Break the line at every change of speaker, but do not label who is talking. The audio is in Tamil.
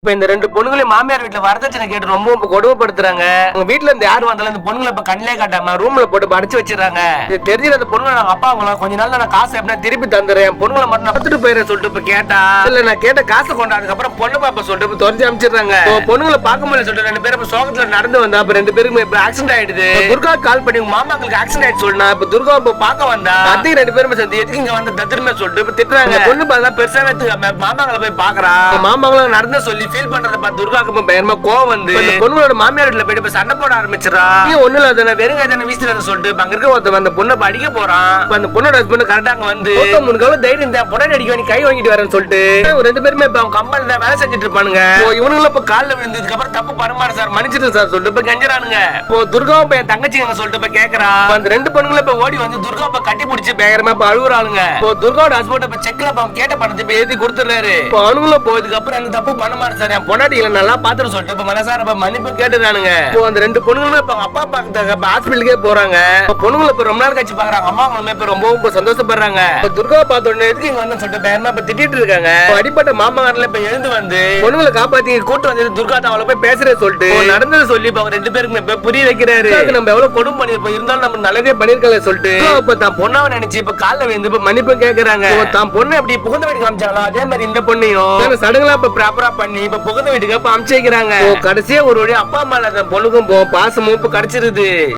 இப்ப இந்த ரெண்டு பொண்ணுங்களையும் மாமியார் வீட்டுல வரதட்சணை கேட்டு ரொம்ப கொடுமைப்படுத்துறாங்க. உங்க வீட்டுல இருந்து யாரு வந்தாலும் இந்த பொண்ணுங்களை இப்ப கண்ணிலே காட்டாம ரூம்ல போட்டு அடைச்சு வச்சிடறாங்க. இது தெரிஞ்ச அந்த பொண்ணுங்களை நாங்க அப்பா அவங்களாம் கொஞ்ச நாள் நான் காசு எப்படின்னா திருப்பி தந்துறேன், பொண்ணுங்களை மட்டும் நடத்திட்டு போயிடுறேன் சொல்லிட்டு இப்ப கேட்டா இல்ல நான் கேட்ட காசு கொண்டாதுக்கு அப்புறம் பொண்ணு பாப்பா சொல்லிட்டு இப்ப தொலைஞ்சு அமைச்சிடுறாங்க. பொண்ணுங்களை பார்க்க முடியல சொல்லிட்டு ரெண்டு பேரும் சோகத்துல நடந்து வந்தா அப்ப ரெண்டு பேருக்கும் இப்ப ஆக்சிடென்ட் ஆயிடுது. துர்கா கால் பண்ணி மாமாங்களுக்கு ஆக்சிடென்ட் ஆயிடுச்சு சொல்லினா இப்ப துர்கா இப்ப பார்க்க வந்தா அத்தைக்கு ரெண்டு பேரும் சேர்ந்து எதுக்கு இங்க வந்து தத்திரமே சொல்லிட்டு இப்ப திட்டுறாங்க. பொண்ணு பார்த்தா பெருசாவே மாமாங்களை போய் பாக்குறா. மாமாங்களை நடந்து சொல்லி ஃபீல் பண்றத பார்த்து துர்காக்கு பயங்கரமா கோவம் வந்து பொண்ணோட மாமியார் வீட்டுல போயிட்டு சண்டை போட ஆரம்பிச்சிடறா. ஒண்ணு இல்ல வெறுங்க தானே வீசுறத சொல்லிட்டு அங்க இருக்க ஒருத்தன் அந்த பொண்ணை அடிக்க போறான். அந்த பொண்ணோட ஹஸ்பண்ட் கரெக்டா வந்து முன்கால தைரியம் இருந்தா பொண்ணை அடிக்க வேண்டி கை வாங்கிட்டு வரேன்னு சொல்லிட்டு ரெண்டு பேருமே இப்ப அவங்க கம்பெனில தான் வேலை செஞ்சுட்டு இருப்பானுங்க. இவனுங்களும் இப்ப காலில் விழுந்ததுக்கு அப்புறம் தப்பு பரமாறு சார் மன்னிச்சிட்டு சார் சொல்லிட்டு இப்ப கெஞ்சறானுங்க. இப்போ துர்காவும் இப்ப தங்கச்சி சொல்லிட்டு இப்ப கேக்குறா. அந்த ரெண்டு பொண்ணுங்களும் இப்ப ஓடி வந்து துர்கா இப்ப கட்டி பிடிச்சி பயங்கரமா இப்ப அழுகுறாளுங்க. இப்போ துர்காவோட ஹஸ்பண்ட் இப்ப செக்ல கேட்ட பணத்தை இப்ப எழுதி கொடுத்துறாரு. இப்போ அவனுங்களும் போயதுக்கு அப்புறம் எனக்கு தப்பு பணமாறு சார் என் பொண்டாட்டிகளை நல்லா பாத்துட்டு சொல்லிட்டு இப்ப மனசார மன்னிப்பு கேட்டுறானுங்க. இப்போ அந்த ரெண்டு பொண்ணுங்களும் இப்ப அப்பா பாக்க ஹாஸ்பிட்டலுக்கே போறாங்க. பொண்ணுங்களை இப்ப ரொம்ப நாள் கழிச்சு பாக்குறாங்க. அம்மா அவங்களுமே இப்ப ரொம்ப சந்தோஷப்படுறாங்க. துர்கா பார்த்த உடனே எதுக்கு இங்க வந்து சொல்லிட்டு பயமா இப்ப திட்டிட்டு இருக்காங்க. அடிப்பட்ட மாமகாரில இப்ப எழுந்து வந்து பொண்ணுங்களை காப்பாத்தி கூட்டு வந்து துர்கா தான் அவளை போய் பேசுறேன் சொல்லிட்டு நடந்தது சொல்லி இப்ப ரெண்டு பேருக்கு இப்ப புரிய வைக்கிறாரு. நம்ம எவ்வளவு கொடுமை பண்ணிருப்போம் இருந்தாலும் நம்ம நல்லதே பண்ணிருக்கல சொல்லிட்டு இப்ப தான் பொண்ணாவை நினைச்சு இப்ப காலில் வந்து இப்ப மன்னிப்பு கேக்குறாங்க. தான் பொண்ணு அப்படி புகுந்த வீட்டுக்கு அமிச்சாங்களோ அதே மாதிரி இந்த பொண்ணையும் சடங்குலாம் இப்ப ப்ராப்பரா பண்ணி இப்ப புகுந்த வீட்டுக்கு அப்ப அமிச்சு வைக்கிறாங்க. கடைசியா ஒரு வழி அப்பா அம்மா பொண்ணுக்கும் பாசமும் இப்ப கிடைச்சிருது.